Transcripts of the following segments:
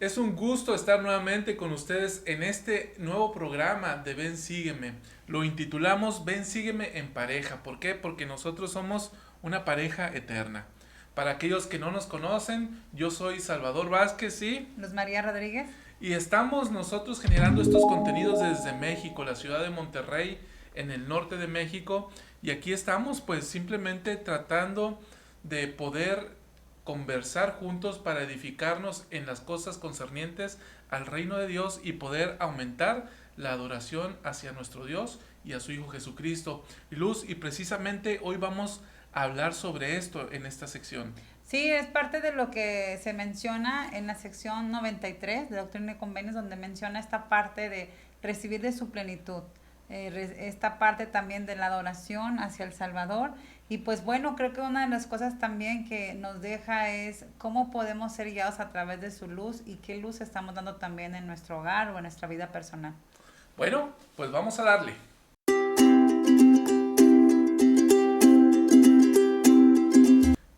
Es un gusto estar nuevamente con ustedes en este nuevo programa de Ven Sígueme. Lo intitulamos Ven Sígueme en pareja. ¿Por qué? Porque nosotros somos una pareja eterna. Para aquellos que no nos conocen, yo soy Salvador Vázquez Luz María Rodríguez. y estamos nosotros generando estos contenidos desde México, la ciudad de Monterrey, en el norte de México. Y aquí estamos pues simplemente tratando de poder conversar juntos para edificarnos en las cosas concernientes al reino de Dios y poder aumentar la adoración hacia nuestro Dios y a su Hijo Jesucristo. Luz, y precisamente hoy vamos a hablar sobre esto en esta sección. Sí, es parte de lo que se menciona en la sección 93 de Doctrina y Convenios, donde menciona esta parte de recibir de su plenitud. Esta parte también de la adoración hacia el Salvador. Y pues bueno, creo que una de las cosas también que nos deja es cómo podemos ser guiados a través de su luz y qué luz estamos dando también en nuestro hogar o en nuestra vida personal. Bueno, pues vamos a darle.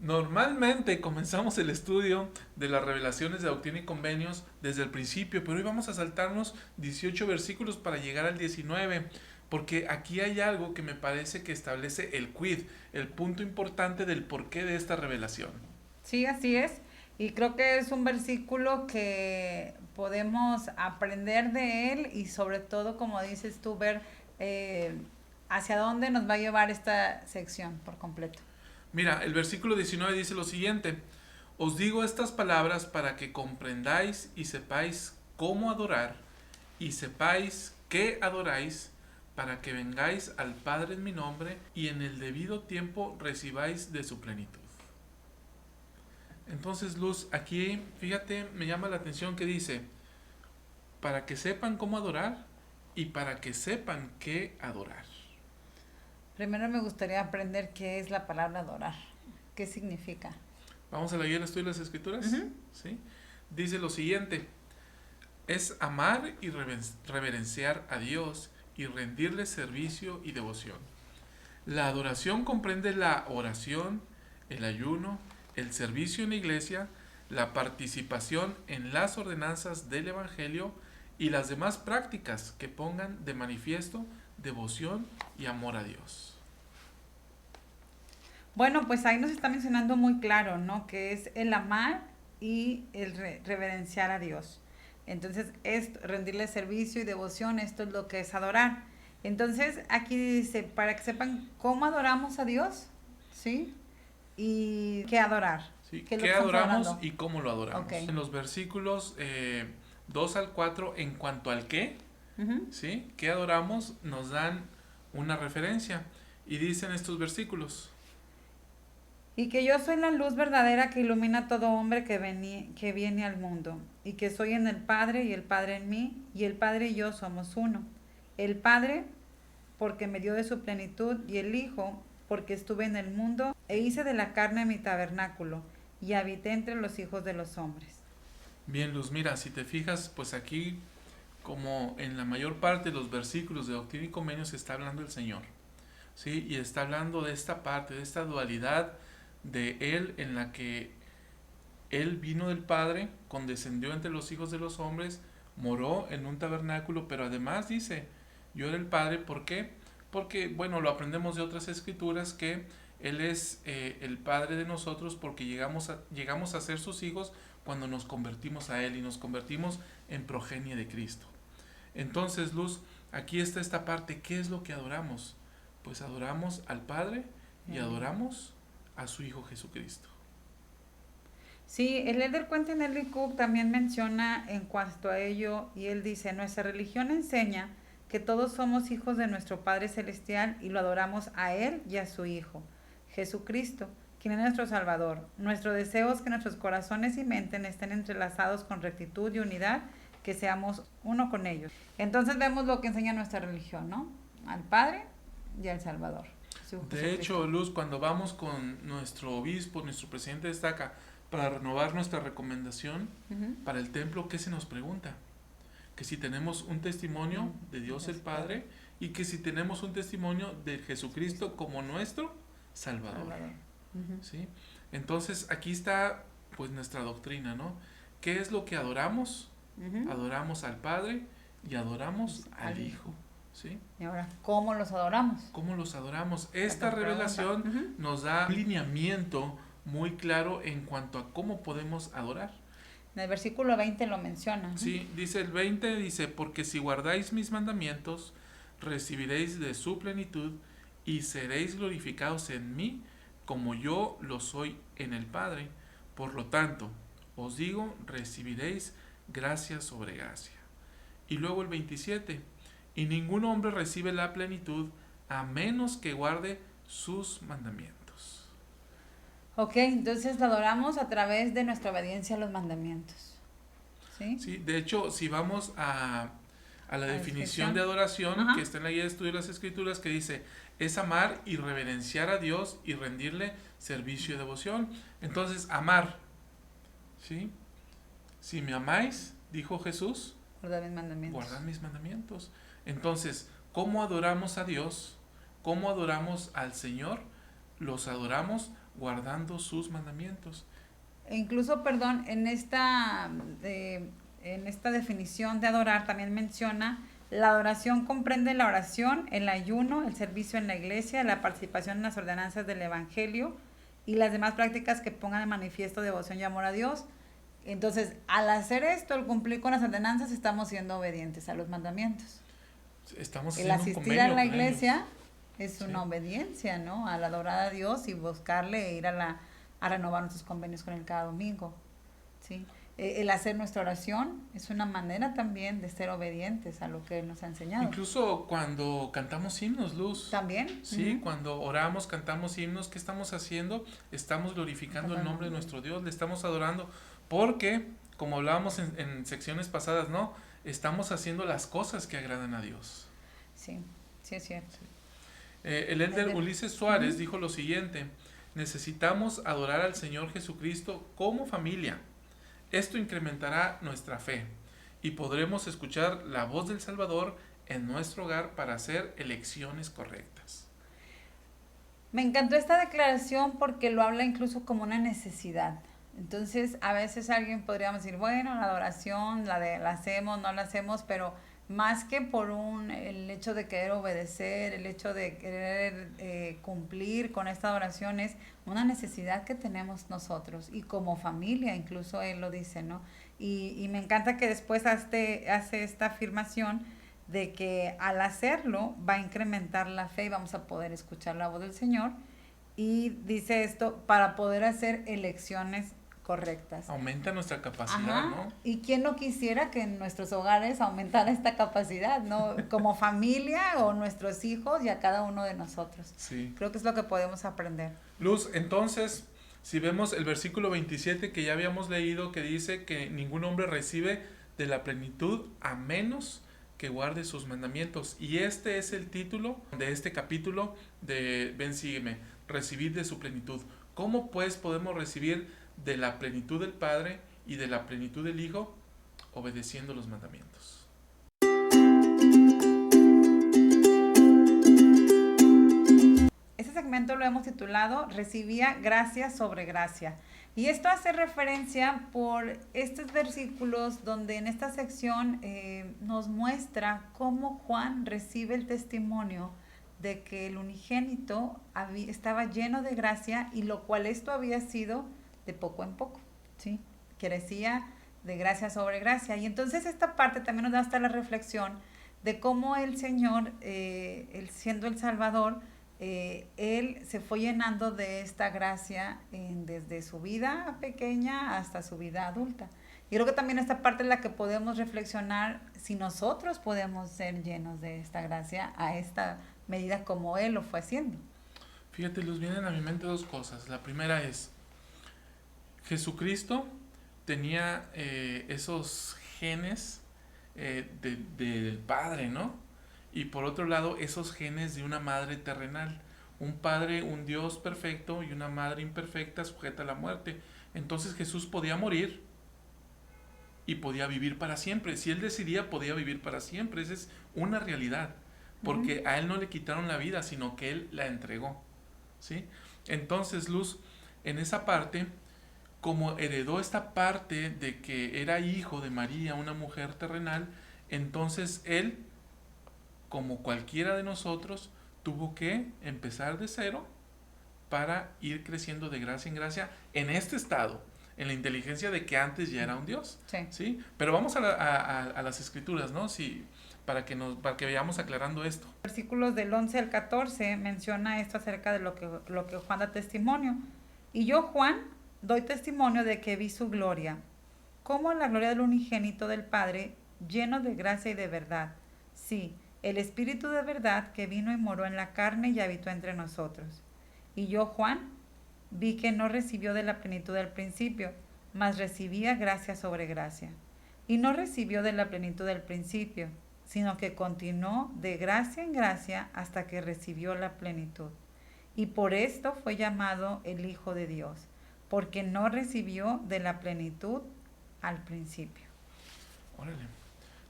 Normalmente comenzamos el estudio de las revelaciones de Doctrina y Convenios desde el principio, pero hoy vamos a saltarnos 18 versículos para llegar al 19, porque aquí hay algo que me parece que establece el quid, el punto importante del porqué de esta revelación. Sí, así es. Y creo que es un versículo que podemos aprender de él y sobre todo, como dices tú, ver hacia dónde nos va a llevar esta sección por completo. Mira, el versículo 19 dice lo siguiente: os digo estas palabras para que comprendáis y sepáis cómo adorar y sepáis qué adoráis, para que vengáis al Padre en mi nombre y en el debido tiempo recibáis de su plenitud. Entonces, Luz, aquí, fíjate, me llama la atención que dice, para que sepan cómo adorar y para que sepan qué adorar. Primero me gustaría aprender qué es la palabra adorar, qué significa. Vamos a leer el estudio de las Escrituras. Uh-huh. ¿Sí? Dice lo siguiente: es amar y reverenciar a Dios y rendirle servicio y devoción. La adoración comprende la oración, el ayuno, el servicio en la iglesia, la participación en las ordenanzas del Evangelio y las demás prácticas que pongan de manifiesto devoción y amor a Dios. Bueno, pues ahí nos está mencionando muy claro, ¿no? Que es el amar y el reverenciar a Dios. Entonces, es rendirle servicio y devoción, esto es lo que es adorar. Entonces, aquí dice, para que sepan cómo adoramos a Dios, ¿sí? Y qué adorar. ¿Sí? ¿Qué adoramos y cómo lo adoramos? Okay. En los versículos 2 al 4, en cuanto al qué, uh-huh. ¿sí? ¿Qué adoramos? Nos dan una referencia. Y dicen estos versículos: y que yo soy la luz verdadera que ilumina a todo hombre que viene al mundo, y que soy en el Padre y el Padre en mí, y el Padre y yo somos uno. El Padre, porque me dio de su plenitud, y el Hijo, porque estuve en el mundo, e hice de la carne mi tabernáculo, y habité entre los hijos de los hombres. Bien, Luz, mira, si te fijas, pues aquí, como en la mayor parte de los versículos de Doctrina y Convenios, está hablando el Señor, ¿sí? Y está hablando de esta parte, de esta dualidad de Él, en la que Él vino del Padre, condescendió entre los hijos de los hombres, moró en un tabernáculo, pero además dice, yo era el Padre. ¿Por qué? Porque, bueno, lo aprendemos de otras escrituras, que Él es el Padre de nosotros porque llegamos a ser sus hijos cuando nos convertimos a Él y nos convertimos en progenie de Cristo. Entonces, Luz, aquí está esta parte. ¿Qué es lo que adoramos? Pues adoramos al Padre y adoramos a su Hijo Jesucristo. Sí, el Elder Quentin L. Cook también menciona en cuanto a ello, y él dice, nuestra religión enseña que todos somos hijos de nuestro Padre Celestial y lo adoramos a Él y a su Hijo, Jesucristo, quien es nuestro Salvador. Nuestro deseo es que nuestros corazones y mente estén entrelazados con rectitud y unidad, que seamos uno con ellos. Entonces vemos lo que enseña nuestra religión, ¿no? Al Padre y al Salvador. De hecho, Luz, cuando vamos con nuestro obispo, nuestro presidente de estaca, para renovar nuestra recomendación para el templo, ¿qué se nos pregunta? que si tenemos un testimonio de Dios el Padre y que si tenemos un testimonio de Jesucristo como nuestro Salvador. ¿Sí? Entonces aquí está pues nuestra doctrina, ¿no? ¿Qué es lo que adoramos? Adoramos al Padre y adoramos al Hijo. ¿Sí? Y ahora, ¿cómo los adoramos? ¿Cómo los adoramos? Esta revelación nos da un lineamiento muy claro en cuanto a cómo podemos adorar. En el versículo 20 lo menciona. Sí, dice el 20, dice, porque si guardáis mis mandamientos, recibiréis de su plenitud y seréis glorificados en mí, como yo lo soy en el Padre. Por lo tanto, os digo, recibiréis gracia sobre gracia. Y luego el 27, y ningún hombre recibe la plenitud a menos que guarde sus mandamientos. Ok, entonces lo adoramos a través de nuestra obediencia a los mandamientos. ¿Sí? Sí, de hecho, si vamos a la definición de adoración, que está en la guía de estudio de las Escrituras, que dice, es amar y reverenciar a Dios y rendirle servicio y devoción. Entonces, amar, ¿sí? Si me amáis, dijo Jesús, guardad mis mandamientos. Entonces, ¿cómo adoramos a Dios? ¿Cómo adoramos al Señor? Los adoramos guardando sus mandamientos. E incluso, perdón, en esta definición de adorar también menciona, la adoración comprende la oración, el ayuno, el servicio en la iglesia, la participación en las ordenanzas del evangelio y las demás prácticas que pongan en manifiesto devoción y amor a Dios. Entonces, al hacer esto, al cumplir con las ordenanzas, estamos siendo obedientes a los mandamientos. El asistir a la iglesia es una obediencia, ¿no? Al adorar a Dios y buscarle e ir a renovar nuestros convenios con Él cada domingo, ¿sí? El hacer nuestra oración es una manera también de ser obedientes a lo que Él nos ha enseñado. Incluso cuando cantamos himnos, Luz. También. Sí, cuando oramos, cantamos himnos, ¿qué estamos haciendo? Estamos glorificando el nombre de nuestro Dios, le estamos adorando, porque, como hablábamos en secciones pasadas, ¿no? Estamos haciendo las cosas que agradan a Dios. Sí, sí es cierto. Sí. El elder Ulises Suárez dijo lo siguiente: necesitamos adorar al Señor Jesucristo como familia. Esto incrementará nuestra fe y podremos escuchar la voz del Salvador en nuestro hogar para hacer elecciones correctas. Me encantó esta declaración porque lo habla incluso como una necesidad. Entonces, a veces alguien podríamos decir, bueno, la adoración la hacemos, no la hacemos, pero más que por el hecho de querer obedecer, el hecho de querer cumplir con esta adoración, es una necesidad que tenemos nosotros y como familia, incluso él lo dice, ¿no? Y me encanta que después hace esta afirmación de que al hacerlo va a incrementar la fe y vamos a poder escuchar la voz del Señor, y dice esto para poder hacer elecciones correctas. Aumenta nuestra capacidad, ¿no? Y quién no quisiera que en nuestros hogares aumentara esta capacidad, ¿no? Como familia o nuestros hijos y a cada uno de nosotros. Sí. Creo que es lo que podemos aprender. Luz, entonces, si vemos el versículo 27 que ya habíamos leído, que dice que ningún hombre recibe de la plenitud a menos que guarde sus mandamientos. Y este es el título de este capítulo de Ven, sígueme, recibir de su plenitud. ¿Cómo pues podemos recibir de la plenitud del Padre y de la plenitud del Hijo? Obedeciendo los mandamientos. Este segmento lo hemos titulado Recibía gracia sobre gracia. Y esto hace referencia por estos versículos donde en esta sección nos muestra cómo Juan recibe el testimonio de que el unigénito estaba lleno de gracia, y lo cual esto había sido de poco en poco, ¿sí? Crecía de gracia sobre gracia. Y entonces esta parte también nos da hasta la reflexión de cómo el Señor, él siendo el Salvador, él se fue llenando de esta gracia desde su vida pequeña hasta su vida adulta. Y creo que también esta parte es la que podemos reflexionar si nosotros podemos ser llenos de esta gracia a esta medida como Él lo fue haciendo. Fíjate, Luz, vienen a mi mente dos cosas. La primera es, Jesucristo tenía esos genes del Padre, ¿no? Y por otro lado, esos genes de una madre terrenal. Un padre, un Dios perfecto, y una madre imperfecta sujeta a la muerte. Entonces Jesús podía morir y podía vivir para siempre. Si él decidía, podía vivir para siempre. Esa es una realidad, porque a él no le quitaron la vida, sino que él la entregó, ¿sí? Entonces, Luz, en esa parte, como heredó esta parte de que era hijo de María, una mujer terrenal, entonces él, como cualquiera de nosotros, tuvo que empezar de cero para ir creciendo de gracia en gracia en este estado, en la inteligencia de que antes ya era un Dios. Sí. ¿Sí? Pero vamos a las escrituras, ¿no? Sí, para que vayamos aclarando esto. Versículos del 11 al 14 menciona esto acerca de lo que Juan da testimonio. Y yo, Juan, doy testimonio de que vi su gloria, como la gloria del unigénito del Padre, lleno de gracia y de verdad. Sí, el Espíritu de verdad que vino y moró en la carne y habitó entre nosotros. Y yo, Juan, vi que no recibió de la plenitud del principio, mas recibía gracia sobre gracia. Y no recibió de la plenitud del principio, sino que continuó de gracia en gracia hasta que recibió la plenitud. Y por esto fue llamado el Hijo de Dios, porque no recibió de la plenitud al principio. Órale.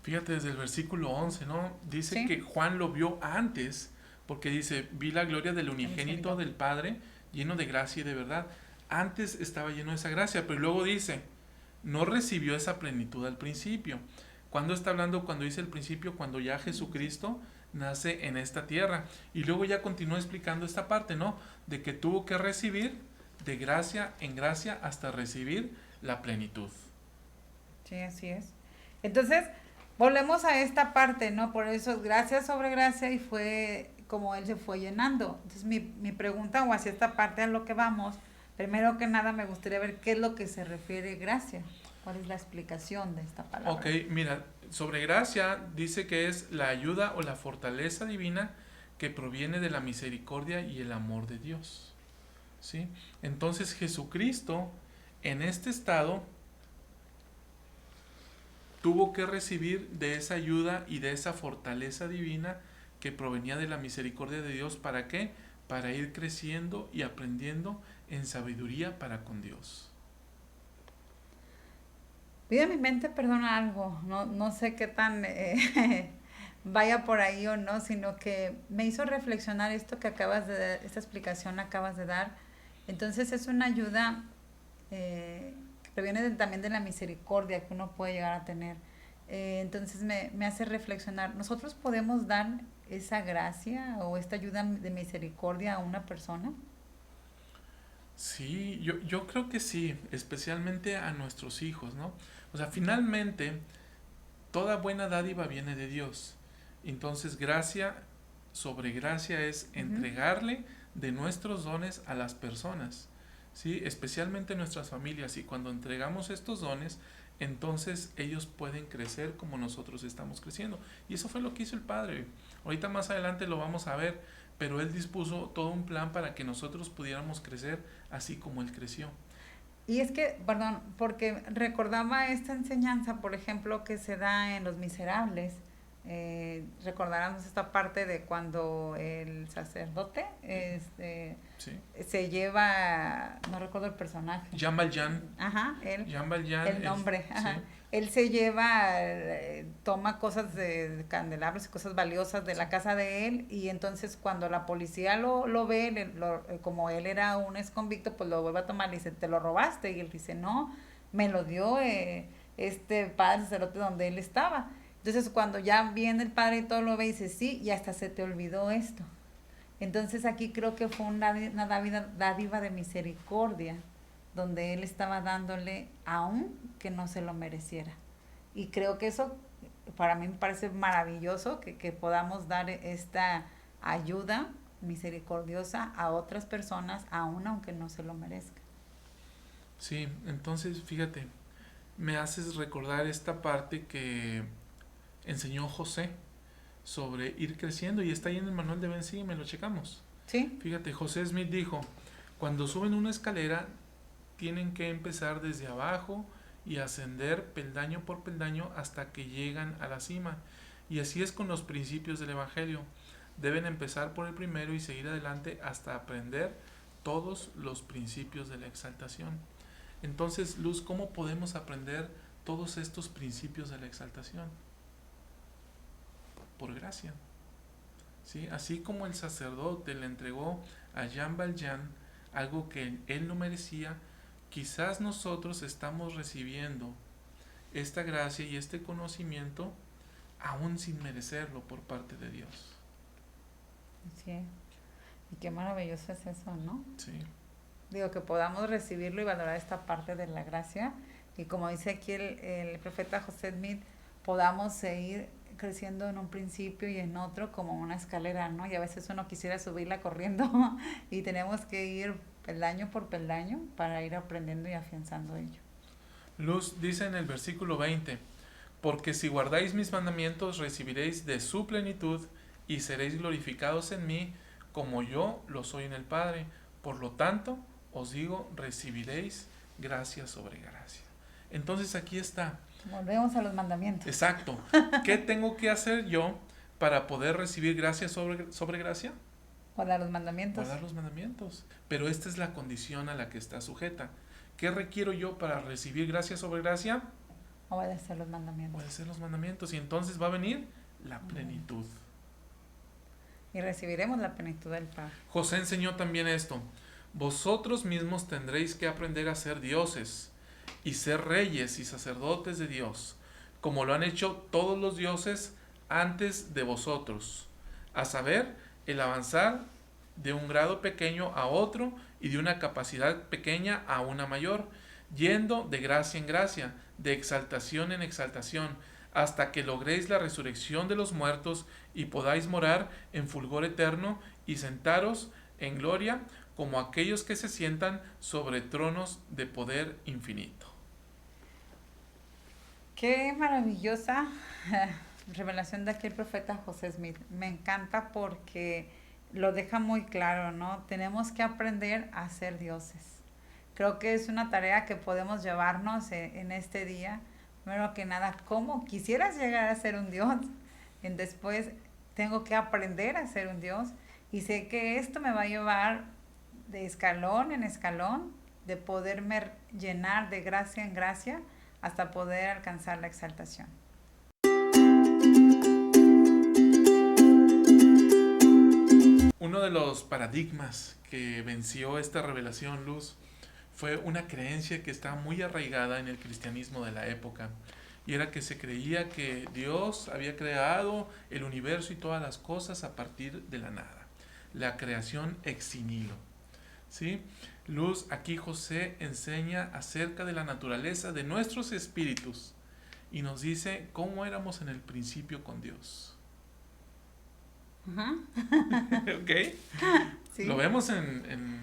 Fíjate desde el versículo 11, ¿no? Dice Sí. que Juan lo vio antes, porque dice, vi la gloria del unigénito del Padre, lleno de gracia y de verdad. Antes estaba lleno de esa gracia, pero luego dice, no recibió esa plenitud al principio. ¿Cuándo está hablando? Cuando dice el principio, cuando ya Jesucristo nace en esta tierra. Y luego ya continúa explicando esta parte, ¿no? De que tuvo que recibir de gracia en gracia hasta recibir la plenitud. Sí, así es. Entonces, volvemos a esta parte, ¿no? Por eso es gracia sobre gracia y fue como él se fue llenando. Entonces, mi pregunta o hacia esta parte a lo que vamos, primero que nada me gustaría ver qué es lo que se refiere gracia. ¿Cuál es la explicación de esta palabra? Ok, mira, sobre gracia dice que es la ayuda o la fortaleza divina que proviene de la misericordia y el amor de Dios. ¿Sí? Entonces Jesucristo en este estado tuvo que recibir de esa ayuda y de esa fortaleza divina que provenía de la misericordia de Dios. ¿Para qué? Para ir creciendo y aprendiendo en sabiduría para con Dios. Pide mi mente, perdona algo, no sé qué tan vaya por ahí o no, sino que me hizo reflexionar esto que acabas de dar, esta explicación acabas de dar. Entonces es una ayuda que proviene también de la misericordia que uno puede llegar a tener. Entonces me hace reflexionar, ¿nosotros podemos dar esa gracia o esta ayuda de misericordia a una persona? Sí, yo creo que sí, especialmente a nuestros hijos, ¿no? O sea, finalmente, toda buena dádiva viene de Dios. Entonces, gracia sobre gracia es entregarle de nuestros dones a las personas, ¿sí? Especialmente nuestras familias. Y cuando entregamos estos dones, entonces ellos pueden crecer como nosotros estamos creciendo. Y eso fue lo que hizo el Padre. Ahorita más adelante lo vamos a ver, pero Él dispuso todo un plan para que nosotros pudiéramos crecer así como Él creció. Y es que, perdón, porque recordaba esta enseñanza, por ejemplo, que se da en Los Miserables. Recordaremos esta parte de cuando el sacerdote ¿Sí? se lleva, no recuerdo el personaje. Jean Valjean. Ajá, él. Jean Valjean. El nombre, ajá. Sí. Él se lleva, toma cosas de candelabros y cosas valiosas de la casa de él y entonces cuando la policía lo ve, como él era un exconvicto, pues lo vuelve a tomar y dice, ¿te lo robaste? Y él dice, no, me lo dio este padre sacerdote donde él estaba. Entonces cuando ya viene el padre y todo lo ve y dice, sí, y hasta se te olvidó esto. Entonces aquí creo que fue una dádiva de misericordia donde él estaba dándole aún que no se lo mereciera. Y creo que eso para mí me parece maravilloso que podamos dar esta ayuda misericordiosa a otras personas aún aunque no se lo merezcan. Sí, entonces fíjate, me haces recordar esta parte que enseñó José sobre ir creciendo y está ahí en el manual de Ben Sígueme, lo checamos. ¿Sí? Fíjate, José Smith dijo, cuando suben una escalera tienen que empezar desde abajo y ascender peldaño por peldaño hasta que llegan a la cima. Y así es con los principios del Evangelio. Deben empezar por el primero y seguir adelante hasta aprender todos los principios de la exaltación. Entonces, Luz, ¿cómo podemos aprender todos estos principios de la exaltación? Por gracia. ¿Sí? Así como el sacerdote le entregó a Jean Valjean algo que él no merecía, quizás nosotros estamos recibiendo esta gracia y este conocimiento aún sin merecerlo por parte de Dios. Sí. Y qué maravilloso es eso, ¿no? Sí. Digo, que podamos recibirlo y valorar esta parte de la gracia. Y como dice aquí el profeta José Smith, podamos seguir creciendo en un principio y en otro como una escalera, ¿no? Y a veces uno quisiera subirla corriendo y tenemos que ir peldaño por peldaño para ir aprendiendo y afianzando ello. Luz dice en el versículo 20, porque si guardáis mis mandamientos recibiréis de su plenitud y seréis glorificados en mí como yo lo soy en el Padre. Por lo tanto, os digo, recibiréis gracia sobre gracia. Entonces aquí está. Volvemos a los mandamientos. Exacto. ¿Qué tengo que hacer yo para poder recibir gracia sobre gracia? Guardar los mandamientos. Guardar los mandamientos. Pero esta es la condición a la que está sujeta. ¿Qué requiero yo para recibir gracia sobre gracia? Obedecer los mandamientos. Obedecer los mandamientos. Y entonces va a venir la plenitud. Y recibiremos la plenitud del Padre. José enseñó también esto. Vosotros mismos tendréis que aprender a ser dioses y ser reyes y sacerdotes de Dios, como lo han hecho todos los dioses antes de vosotros, a saber, el avanzar de un grado pequeño a otro y de una capacidad pequeña a una mayor, yendo de gracia en gracia, de exaltación en exaltación, hasta que logréis la resurrección de los muertos y podáis morar en fulgor eterno y sentaros en gloria como aquellos que se sientan sobre tronos de poder infinito. Qué maravillosa revelación de aquí el profeta José Smith. Me encanta porque lo deja muy claro, ¿no? Tenemos que aprender a ser dioses. Creo que es una tarea que podemos llevarnos en este día. Primero que nada, ¿cómo quisieras llegar a ser un dios? Y después, tengo que aprender a ser un dios. Y sé que esto me va a llevar de escalón en escalón, de poderme llenar de gracia en gracia, hasta poder alcanzar la exaltación. Uno de los paradigmas que venció esta revelación, Luz, fue una creencia que estaba muy arraigada en el cristianismo de la época, y era que se creía que Dios había creado el universo y todas las cosas a partir de la nada, la creación ex nihilo. ¿Sí? Luz, aquí José enseña acerca de la naturaleza de nuestros espíritus y nos dice cómo éramos en el principio con Dios. ¿Ok? Sí. ¿Lo vemos en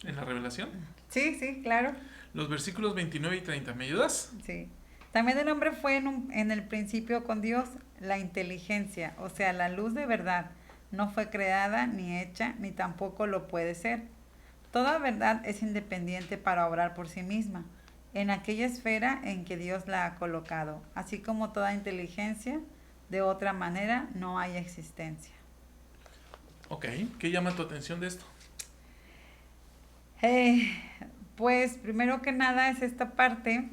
la revelación? Sí, sí, claro. Los versículos 29 y 30, ¿me ayudas? Sí. También el hombre fue en el principio con Dios, la inteligencia, o sea, la luz de verdad, no fue creada ni hecha, ni tampoco lo puede ser. Toda verdad es independiente para obrar por sí misma, en aquella esfera en que Dios la ha colocado, así como toda inteligencia, de otra manera no hay existencia. Ok, ¿qué llama tu atención de esto? Pues primero que nada es esta parte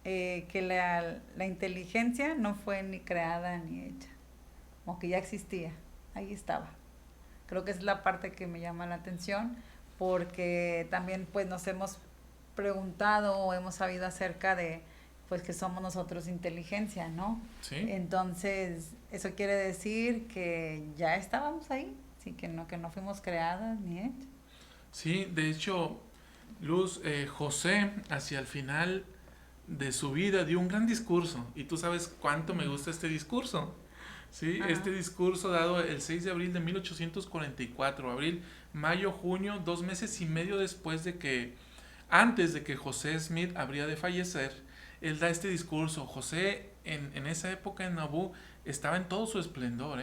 que la inteligencia no fue ni creada ni hecha, como que ya existía, ahí estaba. Creo que es la parte que me llama la atención, porque también pues nos hemos preguntado o hemos sabido acerca de pues que somos nosotros inteligencia, ¿no? Sí. Entonces, eso quiere decir que ya estábamos ahí, sí, que no fuimos creadas ni hechas. Sí, de hecho, Luz, José hacia el final de su vida dio un gran discurso, y tú sabes cuánto me gusta este discurso. Sí, este discurso dado el 6 de abril de 1844, abril, mayo, junio, 2 meses y medio antes de que José Smith habría de fallecer, él da este discurso. José en esa época en Nauvoo estaba en todo su esplendor,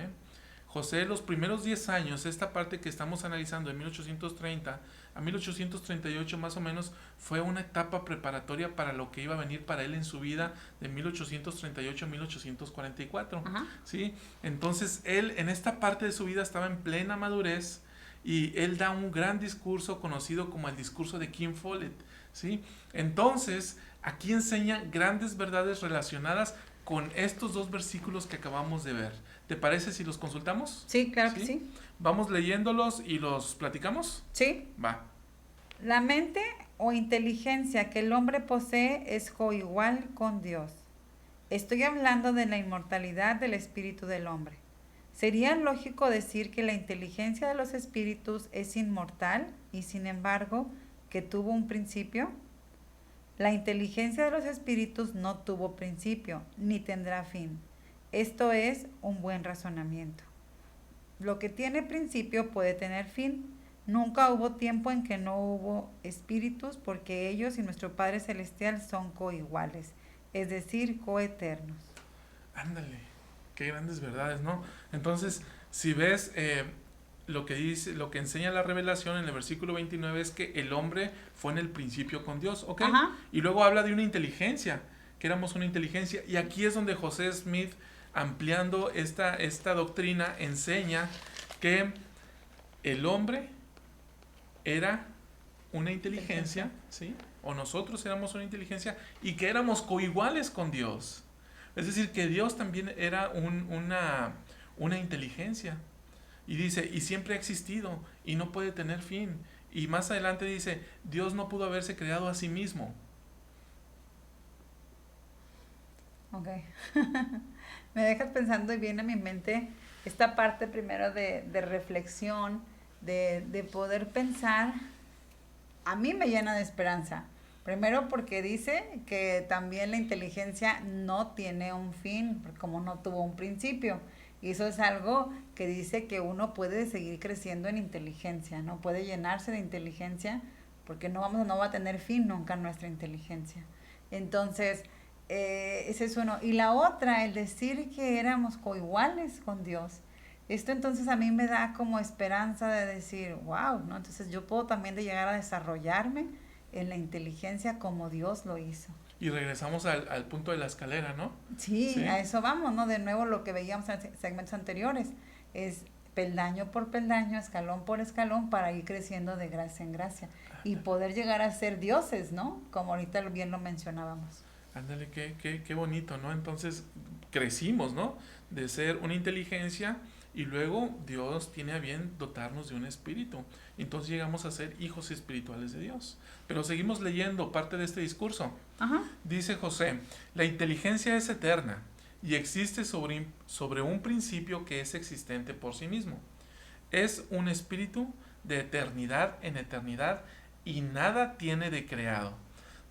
José, los primeros 10 años, esta parte que estamos analizando de 1830 a 1838 más o menos, fue una etapa preparatoria para lo que iba a venir para él en su vida de 1838 a 1844. ¿Sí? Entonces, él en esta parte de su vida estaba en plena madurez y él da un gran discurso conocido como el discurso de King Follett. ¿Sí? Entonces, aquí enseña grandes verdades relacionadas con estos dos versículos que acabamos de ver. ¿Te parece si los consultamos? Sí, claro que sí. ¿Vamos leyéndolos y los platicamos? Sí. Va. La mente o inteligencia que el hombre posee es coigual con Dios. Estoy hablando de la inmortalidad del espíritu del hombre. ¿Sería lógico decir que la inteligencia de los espíritus es inmortal y sin embargo que tuvo un principio? La inteligencia de los espíritus no tuvo principio ni tendrá fin. Esto es un buen razonamiento. Lo que tiene principio puede tener fin. Nunca hubo tiempo en que no hubo espíritus porque ellos y nuestro Padre Celestial son coiguales, es decir, coeternos. Ándale, qué grandes verdades, ¿no? Entonces, si ves lo que dice, lo que enseña la revelación en el versículo 29 es que el hombre fue en el principio con Dios, ¿ok? Ajá. Y luego habla de una inteligencia, que éramos una inteligencia, y aquí es donde José Smith, ampliando esta doctrina, enseña que el hombre era una inteligencia, ¿sí? O nosotros éramos una inteligencia y que éramos coiguales con Dios. Es decir, que Dios también era una inteligencia. Y dice, y siempre ha existido y no puede tener fin. Y más adelante dice, Dios no pudo haberse creado a sí mismo. Ok. Me dejas pensando y viene a mi mente esta parte primero de reflexión, de poder pensar. A mí me llena de esperanza. Primero porque dice que también la inteligencia no tiene un fin, como no tuvo un principio. Y eso es algo que dice que uno puede seguir creciendo en inteligencia, ¿no? Puede llenarse de inteligencia porque no va a tener fin nunca nuestra inteligencia. Entonces, ese es uno. Y la otra, el decir que éramos coiguales con Dios. Esto entonces a mí me da como esperanza de decir, wow, ¿no? Entonces yo puedo también de llegar a desarrollarme en la inteligencia como Dios lo hizo. Y regresamos al punto de la escalera, ¿no? Sí, a eso vamos, ¿no? De nuevo lo que veíamos en segmentos anteriores, es peldaño por peldaño, escalón por escalón, para ir creciendo de gracia en gracia y poder llegar a ser dioses, ¿no? Como ahorita bien lo mencionábamos. Ándale, qué bonito, ¿no? Entonces crecimos, ¿no? De ser una inteligencia y luego Dios tiene a bien dotarnos de un espíritu. Entonces llegamos a ser hijos espirituales de Dios. Pero seguimos leyendo parte de este discurso. Ajá. Dice José, la inteligencia es eterna y existe sobre un principio que es existente por sí mismo. Es un espíritu de eternidad en eternidad y nada tiene de creado.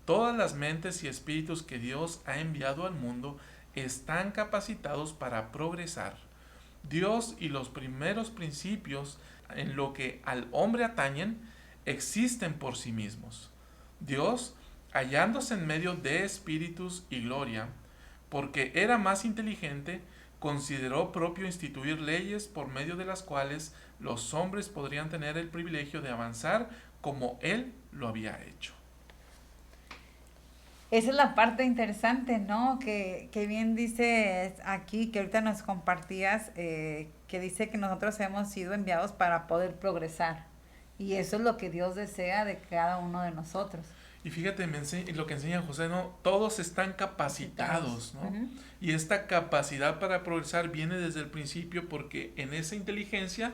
Todas las mentes y espíritus que Dios ha enviado al mundo están capacitados para progresar. Dios y los primeros principios en lo que al hombre atañen existen por sí mismos. Dios, hallándose en medio de espíritus y gloria, porque era más inteligente, consideró propio instituir leyes por medio de las cuales los hombres podrían tener el privilegio de avanzar como Él lo había hecho. Esa es la parte interesante, ¿no? Que bien dice aquí, que ahorita nos compartías, que dice que nosotros hemos sido enviados para poder progresar. Y eso es lo que Dios desea de cada uno de nosotros. Y fíjate, lo que enseña José, ¿no? Todos están capacitados, ¿no? Uh-huh. Y esta capacidad para progresar viene desde el principio porque en esa inteligencia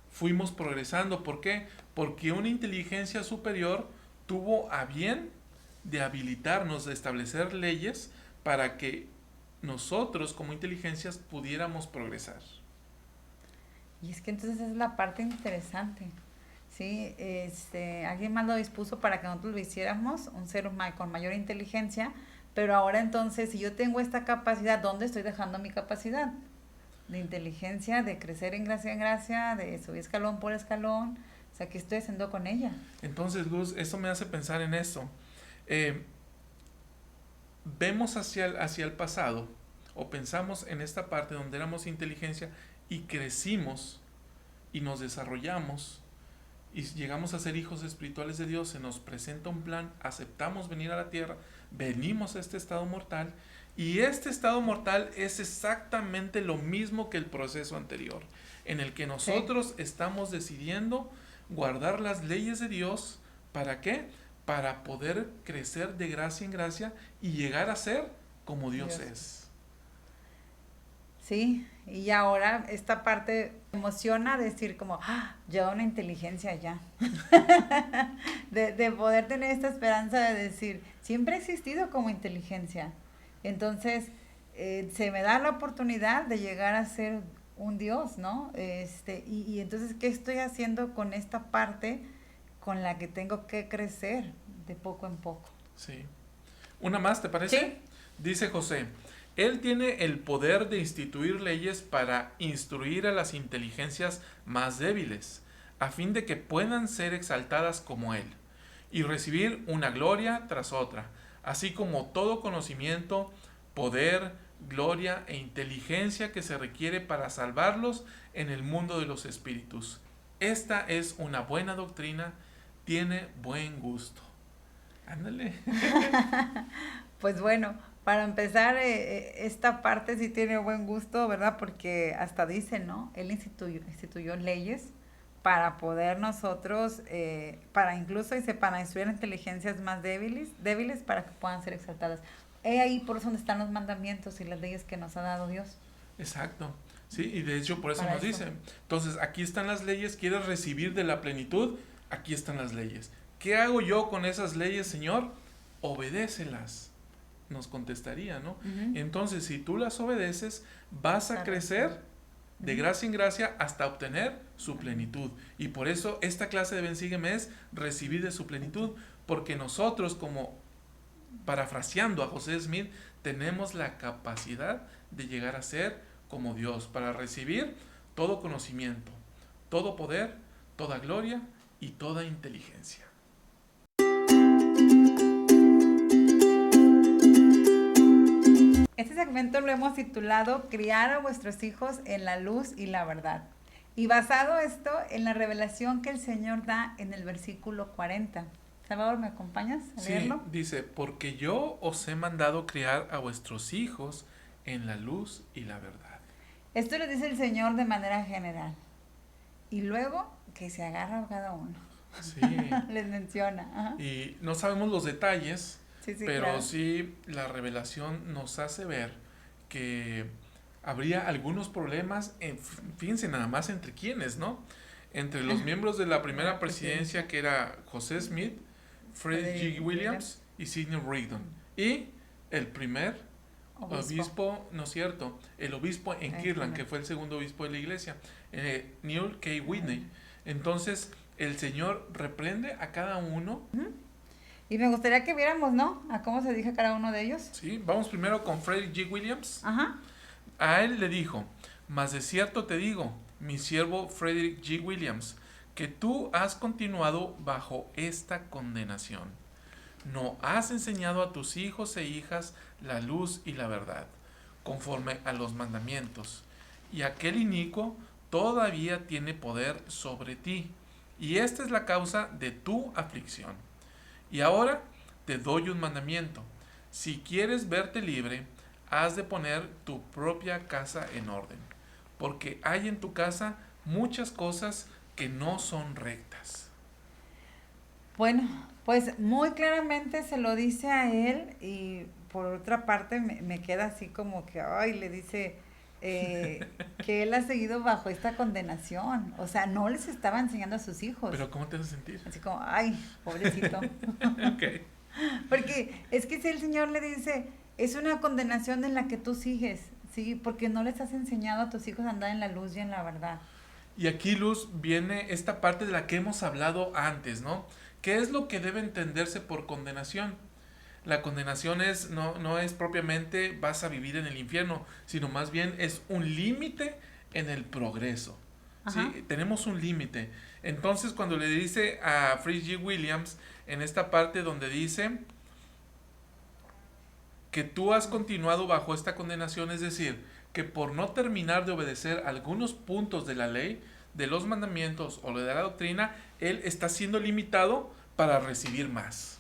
fuimos progresando. ¿Por qué? Porque una inteligencia superior tuvo a bien de habilitarnos, de establecer leyes para que nosotros como inteligencias pudiéramos progresar. Y es que entonces es la parte interesante, ¿sí? Alguien más lo dispuso para que nosotros lo hiciéramos, un ser humano con mayor inteligencia, pero ahora entonces, si yo tengo esta capacidad, ¿dónde estoy dejando mi capacidad? De inteligencia, de crecer en gracia, de subir escalón por escalón, o sea, ¿qué estoy haciendo con ella? Entonces, Luz, eso me hace pensar en esto. Vemos hacia el pasado o pensamos en esta parte donde éramos inteligencia y crecimos y nos desarrollamos y llegamos a ser hijos espirituales de Dios, se nos presenta un plan, aceptamos venir a la tierra, venimos a este estado mortal y este estado mortal es exactamente lo mismo que el proceso anterior, en el que nosotros estamos decidiendo guardar las leyes de Dios. ¿Para qué? para poder crecer de gracia en gracia y llegar a ser como Dios es. Sí, y ahora esta parte me emociona decir como, ya una inteligencia ya. de poder tener esta esperanza de decir, siempre he existido como inteligencia. Entonces, se me da la oportunidad de llegar a ser un Dios, ¿no? Y entonces, ¿qué estoy haciendo con esta parte con la que tengo que crecer de poco en poco? Sí. ¿Una más, te parece? Sí. Dice José, él tiene el poder de instituir leyes para instruir a las inteligencias más débiles, a fin de que puedan ser exaltadas como él, y recibir una gloria tras otra, así como todo conocimiento, poder, gloria e inteligencia que se requiere para salvarlos en el mundo de los espíritus. Esta es una buena doctrina, tiene buen gusto. Ándale. Pues bueno, para empezar, esta parte sí tiene buen gusto, ¿verdad? Porque hasta dice, ¿no? Él instituyó leyes para poder nosotros, para incluso, dice, para instruir inteligencias más débiles para que puedan ser exaltadas. Ahí por eso donde están los mandamientos y las leyes que nos ha dado Dios. Exacto. Sí, y de hecho por eso Para nos eso. dice. Entonces, aquí están las leyes, ¿quieres recibir de la plenitud? Aquí están las leyes. ¿Qué hago yo con esas leyes, Señor? Obedécelas. Nos contestaría, ¿no? Uh-huh. Entonces, si tú las obedeces, vas a crecer de gracia en gracia hasta obtener su plenitud. Y por eso esta clase de Ven Sígueme es recibir de su plenitud, porque nosotros, como parafraseando a José Smith, tenemos la capacidad de llegar a ser como Dios, para recibir todo conocimiento, todo poder, toda gloria y toda inteligencia. Este segmento lo hemos titulado Criar a vuestros hijos en la luz y la verdad. Y basado esto en la revelación que el Señor da en el versículo 40. Salvador, ¿me acompañas a leerlo? Sí, dice, porque yo os he mandado criar a vuestros hijos en la luz y la verdad. Esto lo dice el Señor de manera general. Y luego que se agarra a cada uno. Sí. Les menciona. Ajá. Y no sabemos los detalles, Sí, pero claro. sí la revelación nos hace ver que habría algunos problemas, fíjense nada más entre quiénes, ¿no? Entre los miembros de la primera presidencia, que era José Smith, Frederick G. Williams y Sidney Rigdon. Y el primer obispo, no es cierto, el obispo en Kirtland, que fue el segundo obispo de la iglesia, Newell K. Whitney. Entonces, el Señor reprende a cada uno. Y me gustaría que viéramos, ¿no? A cómo se dirige a cada uno de ellos. Sí, vamos primero con Frederick G. Williams. Ajá. A él le dijo, mas de cierto te digo, mi siervo Frederick G. Williams, que tú has continuado bajo esta condenación. No has enseñado a tus hijos e hijas la luz y la verdad, conforme a los mandamientos, y aquel inicuo todavía tiene poder sobre ti, y esta es la causa de tu aflicción. Y ahora te doy un mandamiento. Si quieres verte libre, has de poner tu propia casa en orden, porque hay en tu casa muchas cosas que no son rectas. Bueno, pues muy claramente se lo dice a él y por otra parte me queda así como que, le dice que él ha seguido bajo esta condenación. O sea, no les estaba enseñando a sus hijos. ¿Pero cómo te hace sentir? Así como, pobrecito. Okay. Porque es que si el Señor le dice, es una condenación en la que tú sigues, ¿sí? Porque no les has enseñado a tus hijos a andar en la luz y en la verdad. Y aquí, Luz, viene esta parte de la que hemos hablado antes, ¿no? ¿Qué es lo que debe entenderse por condenación? La condenación no es propiamente vas a vivir en el infierno, sino más bien es un límite en el progreso. ¿Sí? Tenemos un límite. Entonces, cuando le dice a Frederick G. Williams, en esta parte donde dice que tú has continuado bajo esta condenación, es decir, que por no terminar de obedecer algunos puntos de la ley, de los mandamientos o de la doctrina, él está siendo limitado para recibir más.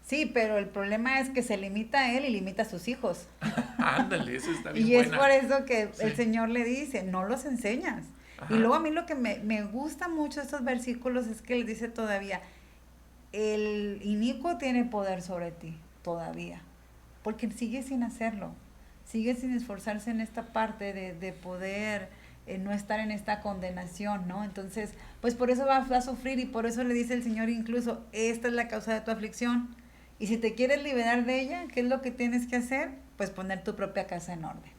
Sí, pero el problema es que se limita a él y limita a sus hijos. Ándale, eso está bien y buena. Es por eso que el Señor le dice, no los enseñas. Ajá. Y luego a mí lo que me gusta mucho de estos versículos es que le dice todavía, el inicuo tiene poder sobre ti todavía, porque sigue sin hacerlo, sigue sin esforzarse en esta parte de poder no estar en esta condenación, ¿no? Entonces, pues por eso va a sufrir y por eso le dice el Señor incluso, esta es la causa de tu aflicción. Y si te quieres liberar de ella, ¿qué es lo que tienes que hacer? Pues poner tu propia casa en orden.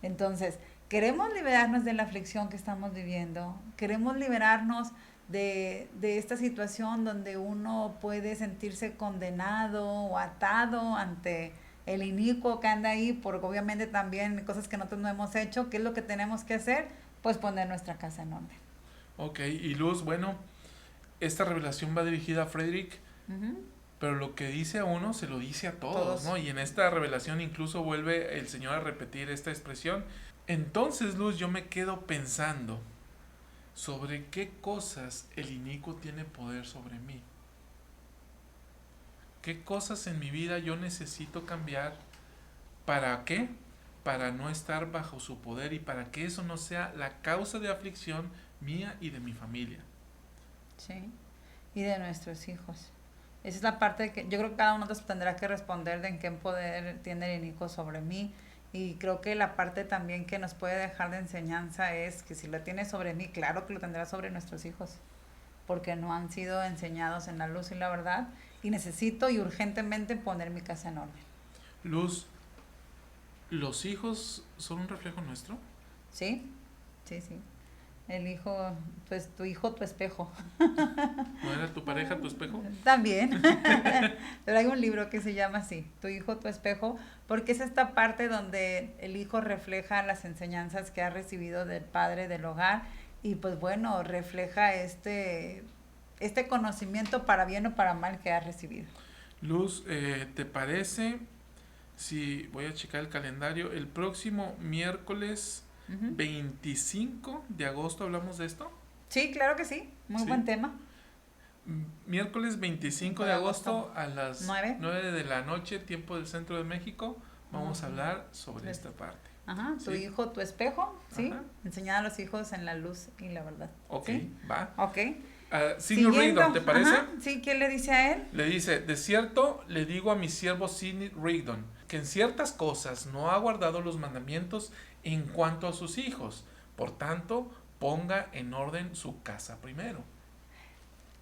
Entonces, queremos liberarnos de la aflicción que estamos viviendo, queremos liberarnos de esta situación donde uno puede sentirse condenado o atado ante el inicuo que anda ahí, porque obviamente también cosas que nosotros no hemos hecho. ¿Qué es lo que tenemos que hacer? Pues poner nuestra casa en orden. Ok, y Luz, bueno, esta revelación va dirigida a Frederick, pero lo que dice a uno se lo dice a todos, ¿no? Y en esta revelación incluso vuelve el Señor a repetir esta expresión. Entonces, Luz, yo me quedo pensando sobre qué cosas el inicuo tiene poder sobre mí. ¿Qué cosas en mi vida yo necesito cambiar? ¿Para qué? Para no estar bajo su poder y para que eso no sea la causa de aflicción mía y de mi familia. Sí, y de nuestros hijos. Esa es la parte que yo creo que cada uno de nosotros tendrá que responder de en qué poder tiene el inicuo sobre mí. Y creo que la parte también que nos puede dejar de enseñanza es que si lo tiene sobre mí, claro que lo tendrá sobre nuestros hijos, porque no han sido enseñados en la luz y la verdad, y necesito y urgentemente poner mi casa en orden. Luz, ¿los hijos son un reflejo nuestro? Sí, sí, sí. El hijo, pues tu hijo, tu espejo. ¿No era tu pareja tu espejo? También. Pero hay un libro que se llama así, Tu hijo, tu espejo, porque es esta parte donde el hijo refleja las enseñanzas que ha recibido del padre del hogar y pues bueno, refleja este conocimiento para bien o para mal que ha recibido. Luz, ¿te parece si voy a checar el calendario? El próximo miércoles 25 de agosto hablamos de esto. Sí, claro que sí, muy buen tema. Miércoles 25 de agosto a las 9 de la noche, tiempo del centro de México, vamos a hablar sobre esta parte. Ajá, tu hijo, tu espejo, ¿sí? Enseñar a los hijos en la luz y la verdad. Ok, ¿sí? va. Ok. Sidney Rigdon, ¿te parece? Sí, ¿qué le dice a él? Le dice, de cierto le digo a mi siervo Sidney Rigdon, que en ciertas cosas no ha guardado los mandamientos en cuanto a sus hijos. Por tanto, ponga en orden su casa primero.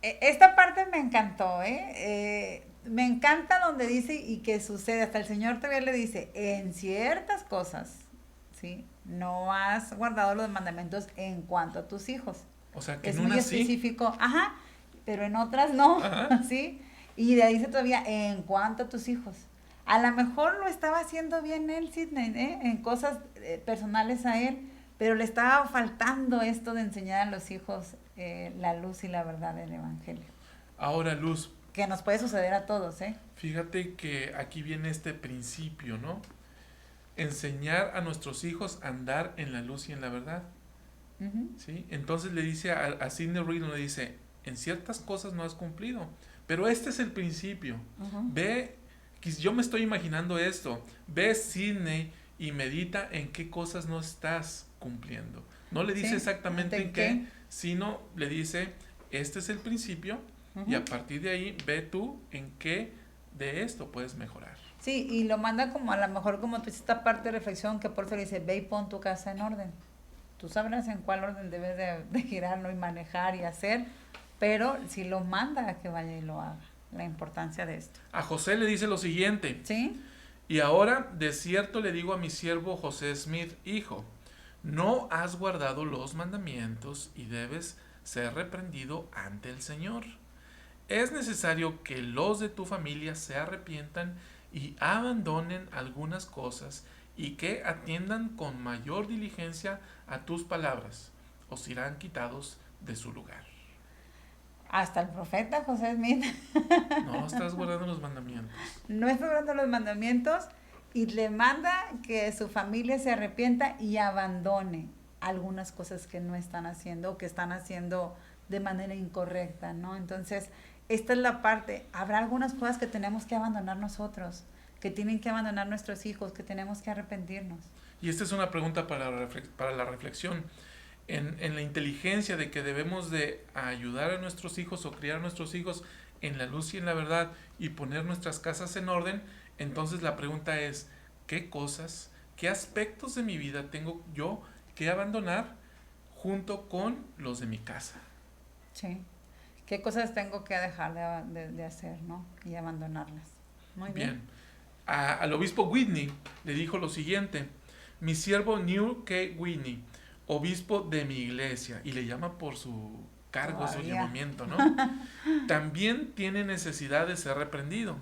Esta parte me encantó, me encanta donde dice y que sucede, hasta el Señor todavía le dice, en ciertas cosas, ¿sí? No has guardado los mandamientos en cuanto a tus hijos. O sea, que es en muy una específico, pero en otras no, ¿sí? Y de ahí dice todavía, en cuanto a tus hijos. A lo mejor lo estaba haciendo bien él, Sidney, en cosas personales a él, pero le estaba faltando esto de enseñar a los hijos la luz y la verdad del Evangelio. Ahora, Luz. Que nos puede suceder a todos, Fíjate que aquí viene este principio, ¿no? Enseñar a nuestros hijos a andar en la luz y en la verdad. ¿Sí? Entonces le dice a Sidney Rigdon, le dice, en ciertas cosas no has cumplido, pero este es el principio. Ve, yo me estoy imaginando esto, ve Sidney y medita en qué cosas no estás cumpliendo. No le dice exactamente en qué, sino le dice, este es el principio y a partir de ahí ve tú en qué de esto puedes mejorar. Sí, y lo manda como a lo mejor como tú esta parte de reflexión que por eso le dice, ve y pon tu casa en orden. Tú sabrás en cuál orden debes de girarlo y manejar y hacer, pero si lo manda a que vaya y lo haga, la importancia de esto. A José le dice lo siguiente. ¿Sí? Y ahora, de cierto le digo a mi siervo José Smith, hijo, no has guardado los mandamientos y debes ser reprendido ante el Señor. Es necesario que los de tu familia se arrepientan y abandonen algunas cosas y que atiendan con mayor diligencia a tus palabras, o serán quitados de su lugar. Hasta el profeta José Smith. No estás guardando los mandamientos. No está guardando los mandamientos y le manda que su familia se arrepienta y abandone algunas cosas que no están haciendo o que están haciendo de manera incorrecta, ¿no? Entonces, esta es la parte. Habrá algunas cosas que tenemos que abandonar nosotros, que tienen que abandonar nuestros hijos, que tenemos que arrepentirnos. Y esta es una pregunta para la reflexión. En la inteligencia de que debemos de ayudar a nuestros hijos o criar a nuestros hijos, en la luz y en la verdad y poner nuestras casas en orden, entonces la pregunta es, ¿qué cosas, qué aspectos de mi vida tengo yo que abandonar junto con los de mi casa? Sí. ¿Qué cosas tengo que dejar de hacer, ¿no? Y abandonarlas. Muy bien. Bien, al obispo Whitney le dijo lo siguiente: mi siervo New K. Whitney, obispo de mi iglesia, y le llama por su cargo, su Todavía. llamamiento, ¿no? También tiene necesidad de ser reprendido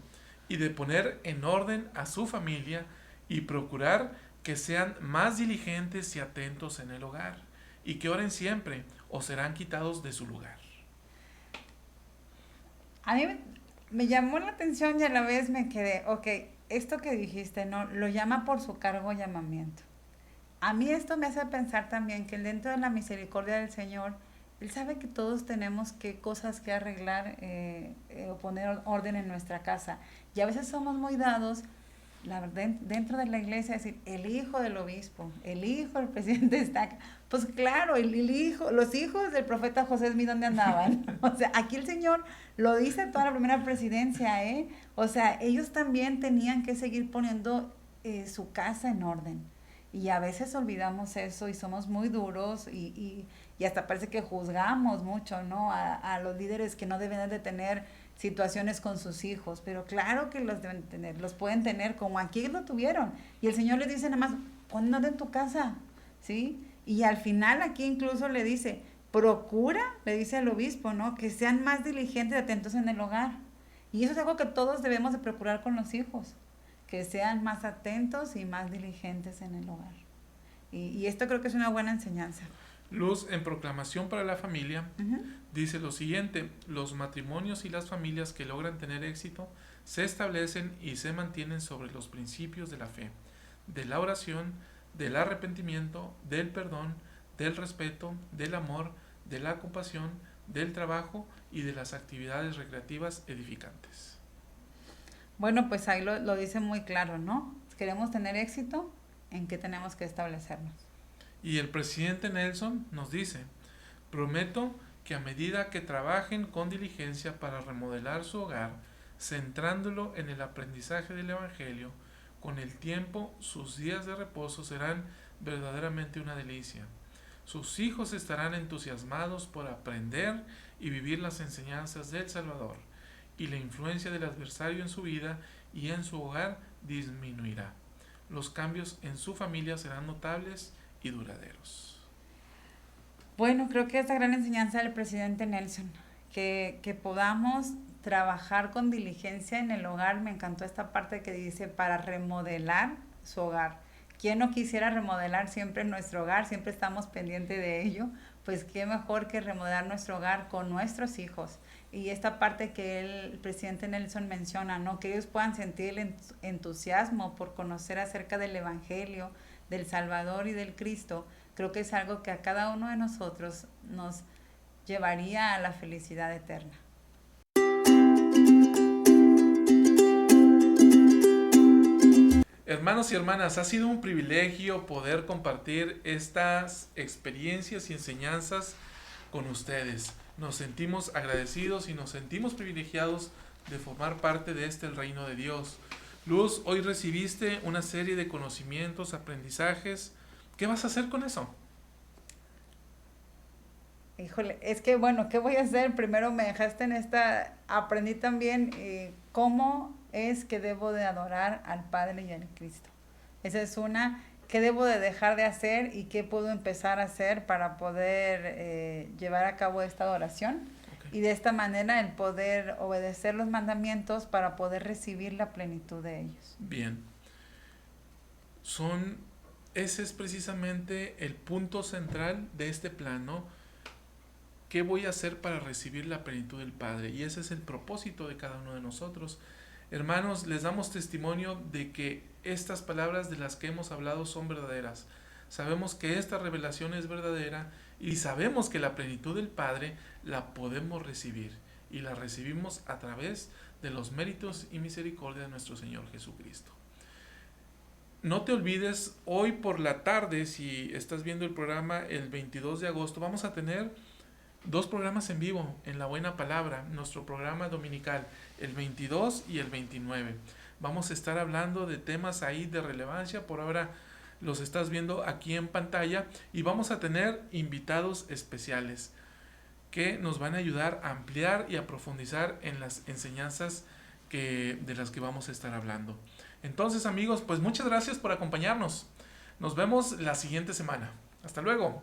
y de poner en orden a su familia y procurar que sean más diligentes y atentos en el hogar y que oren siempre o serán quitados de su lugar. A mí me llamó la atención y a la vez me quedé, ok, esto que dijiste, ¿no? Lo llama por su cargo o llamamiento. A mí esto me hace pensar también que dentro de la misericordia del Señor, Él sabe que todos tenemos qué cosas que arreglar o poner orden en nuestra casa. Y a veces somos muy dados dentro de la iglesia, decir, el hijo del obispo, el hijo del presidente está acá. Pues claro, el hijo, los hijos del profeta José Smith, ¿dónde andaban? O sea, aquí el Señor lo dice toda la primera presidencia, ¿eh? O sea, ellos también tenían que seguir poniendo su casa en orden. Y a veces olvidamos eso y somos muy duros y hasta parece que juzgamos mucho, ¿no? A los líderes que no deben de tener situaciones con sus hijos, pero claro que los deben tener, los pueden tener como aquí lo tuvieron. Y el Señor les dice nada más, pon orden en tu casa, ¿sí? Y al final aquí incluso le dice, procura, le dice al obispo, ¿no? Que sean más diligentes y atentos en el hogar. Y eso es algo que todos debemos de procurar con los hijos, que sean más atentos y más diligentes en el hogar. Y esto creo que es una buena enseñanza. Luz en Proclamación para la Familia Uh-huh. dice lo siguiente: los matrimonios y las familias que logran tener éxito se establecen y se mantienen sobre los principios de la fe, de la oración, del arrepentimiento, del perdón, del respeto, del amor, de la compasión, del trabajo y de las actividades recreativas edificantes. Bueno, pues ahí lo dice muy claro, ¿no? Queremos tener éxito, ¿en qué tenemos que establecernos? Y el presidente Nelson nos dice: prometo que a medida que trabajen con diligencia para remodelar su hogar, centrándolo en el aprendizaje del Evangelio, con el tiempo sus días de reposo serán verdaderamente una delicia. Sus hijos estarán entusiasmados por aprender y vivir las enseñanzas del Salvador, y la influencia del adversario en su vida y en su hogar disminuirá. Los cambios en su familia serán notables y duraderos. Bueno, creo que esta gran enseñanza del presidente Nelson, que podamos trabajar con diligencia en el hogar. Me encantó esta parte que dice para remodelar su hogar. ¿Quién no quisiera remodelar siempre nuestro hogar? Siempre estamos pendientes de ello. Pues qué mejor que remodelar nuestro hogar con nuestros hijos. Y esta parte que el presidente Nelson menciona, ¿no? Que ellos puedan sentir el entusiasmo por conocer acerca del Evangelio, del Salvador y del Cristo. Creo que es algo que a cada uno de nosotros nos llevaría a la felicidad eterna. Hermanos y hermanas, ha sido un privilegio poder compartir estas experiencias y enseñanzas con ustedes. Nos sentimos agradecidos y nos sentimos privilegiados de formar parte de este el reino de Dios. Luz, hoy recibiste una serie de conocimientos, aprendizajes. ¿Qué vas a hacer con eso? Híjole, es que bueno, ¿qué voy a hacer? Primero me dejaste en esta, aprendí también cómo es que debo de adorar al Padre y al Cristo. Esa es una, ¿qué debo de dejar de hacer y qué puedo empezar a hacer para poder llevar a cabo esta adoración? Okay. Y de esta manera el poder obedecer los mandamientos para poder recibir la plenitud de ellos. Bien. Ese es precisamente el punto central de este plano. ¿Qué voy a hacer para recibir la plenitud del Padre? Y ese es el propósito de cada uno de nosotros. Hermanos, les damos testimonio de que estas palabras de las que hemos hablado son verdaderas. Sabemos que esta revelación es verdadera y sabemos que la plenitud del Padre la podemos recibir. Y la recibimos a través de los méritos y misericordia de nuestro Señor Jesucristo. No te olvides, hoy por la tarde, si estás viendo el programa el 22 de agosto, vamos a tener 2 programas en vivo en La Buena Palabra, nuestro programa dominical, el 22 y el 29. Vamos a estar hablando de temas ahí de relevancia. Por ahora los estás viendo aquí en pantalla y vamos a tener invitados especiales que nos van a ayudar a ampliar y a profundizar en las enseñanzas de las que vamos a estar hablando. Entonces, amigos, pues muchas gracias por acompañarnos. Nos vemos la siguiente semana. Hasta luego.